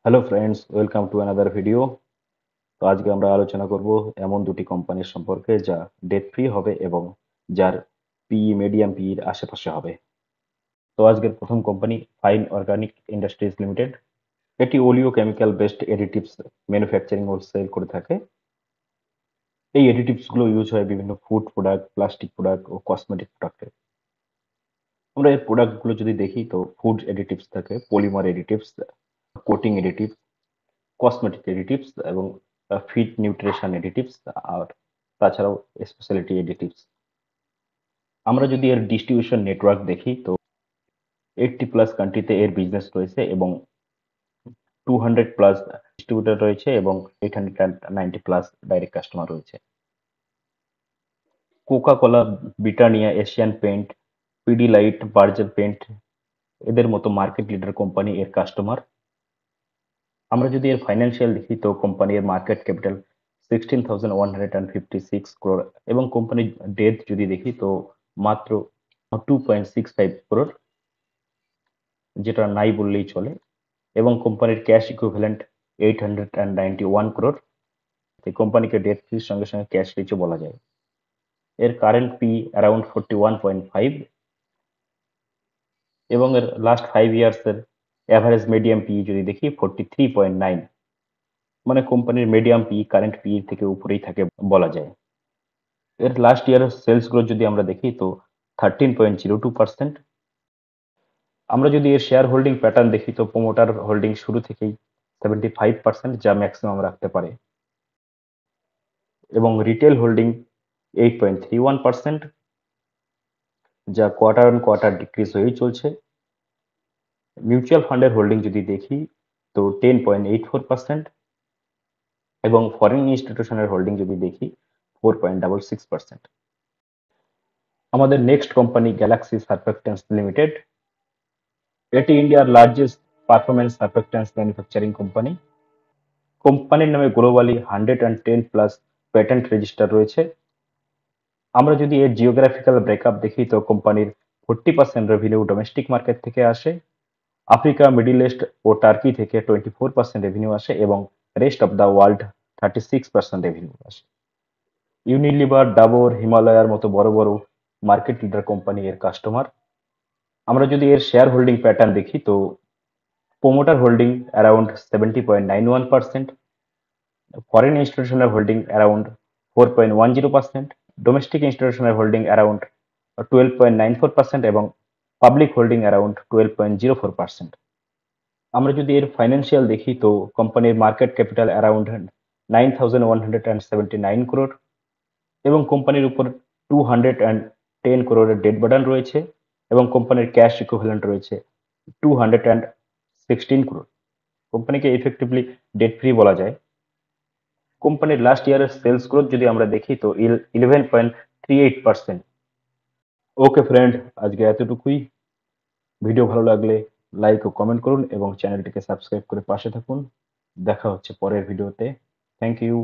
Hello friends, welcome to another video. তো আজকে আমরা আলোচনা করব এমন দুটি কোম্পানির সম্পর্কে যা ডেট ফ্রি হবে এবং যার মিডিয়াম পির আশেপাশে হবে। তো আজকের প্রথম company fine organic industries limited. এটি ওলিও কেমিক্যাল বেসড এডিটিভস ম্যানুফ্যাকচারিং ও সেল করে থাকে। এই এডিটিভস গুলো ইউজ হয় বিভিন্ন ফুড প্রোডাক্ট, প্লাস্টিক প্রোডাক্ট ও কসমেটিক প্রোডাক্টে। আমরা এর প্রোডাক্ট গুলো যদি দেখি তো ফুড এডিটিভস থাকে, পলিমার এডিটিভস, কোটিং এডিটিভস, কসমেটিক এডিটিভস এবং ফিড নিউট্রিশন এডিটিভস, আর তাছাড়াও স্পেশালিটি এডিটিভস। আমরা যদি এর ডিস্ট্রিবিউশন নেটওয়ার্ক দেখি তো 80+ কান্ট্রিতে এর বিজনেস রয়েছে এবং 200+ ডিস্ট্রিবিউটর রয়েছে এবং 890+ ডাইরেক্ট কাস্টমার রয়েছে। Coca Cola, Britannia, Asian paint, Pidilite, Berger paint এদের মতো মার্কেট লিডার কোম্পানি এর কাস্টমার। আমরা যদি এর ফাইন্যান্সিয়াল দেখি তো কোম্পানির মার্কেট ক্যাপিটাল 16,156 crore এবং কোম্পানির ডেট যদি দেখি তো মাত্র 2.65 crore, যেটা নাই বললেই চলে। এবং কোম্পানির ক্যাশ ইকুইভ্যালেন্ট 891 crore। এই কোম্পানিকে ডেট ফ্রির সঙ্গে সঙ্গে ক্যাশ রিচও বলা যায়। এর কারেন্ট পি অ্যারাউন্ড 41.5 এবং এর লাস্ট 5 ইয়ার্স এর অ্যাভারেজ মিডিয়াম পি যদি দেখি 43.9। মানে কোম্পানির মিডিয়াম পি কারেন্ট পি থেকে উপরেই থাকে বলা যায়। এর লাস্ট ইয়ারের সেলস গ্রোথ যদি আমরা দেখি তো 13.02%। আমরা যদি এর শেয়ার হোল্ডিং প্যাটার্ন দেখি তো প্রোমোটার হোল্ডিং শুরু থেকেই 75%, যা ম্যাক্সিমাম রাখতে পারে, এবং রিটেল হোল্ডিং 8.31%, যা কোয়ার্টার অন কোয়ার্টার ডিক্রিজ হয়েই চলছে। মিউচুয়াল ফান্ডের হোল্ডিং যদি দেখি তো 10.84% এবং ফরেন ইনস্টিটিউশনের হোল্ডিং যদি দেখি 4.66%। আমাদের নেক্সট কোম্পানি গ্যালাক্সি সার্ফেক্টেন্টস লিমিটেড। এটি ইন্ডিয়ার লার্জেস্ট পারফরমেন্স সার্ফেক্টেন্টস ম্যানুফ্যাকচারিং কোম্পানি। কোম্পানির নামে গ্লোবালি 110+ প্যাটেন্ট রেজিস্টার রয়েছে। আমরা যদি এর জিওগ্রাফিক্যাল ব্রেকআপ দেখি তো কোম্পানির 40% রেভিনিউ ডোমেস্টিক মার্কেট থেকে আসে, আফ্রিকা, মিডল ইস্ট ও টার্কি থেকে 24% রেভিনিউ আসে এবং rest of the world 36% revenue আসে। ইউনিলিভার, ডাবর, হিমালয়ার মতো বড় বড় মার্কেট লিডার কোম্পানি এর কাস্টমার। আমরা যদি এর শেয়ার হোল্ডিং প্যাটার্ন দেখি তো promoter holding around 70.91%, foreign institutional holding around 4.10%, domestic institutional holding around 12.94% এবং পাবলিক হোল্ডিং অ্যারাউন্ড 12.04%। আমরা যদি এর ফাইন্যান্সিয়াল দেখি তো কোম্পানির মার্কেট ক্যাপিটাল অ্যারাউন্ড 9,179 crore এবং কোম্পানির উপর 210 crore ডেট বার্ডেন রয়েছে এবং কোম্পানির ক্যাশ ইকুইভ্যালেন্ট রয়েছে 216 crore। কোম্পানিকে ইফেক্টিভলি ডেট ফ্রি বলা যায়। কোম্পানির লাস্ট ইয়ারের সেলস গ্রোথ যদি আমরা দেখি তো 11.38%। ওকে ফ্রেন্ড, আজকে এতটুকুই। ভিডিও ভালো লাগলে লাইক ও কমেন্ট করুন এবং চ্যানেলটিকে সাবস্ক্রাইব করে পাশে থাকুন। দেখা হচ্ছে পরের ভিডিওতে। Thank you.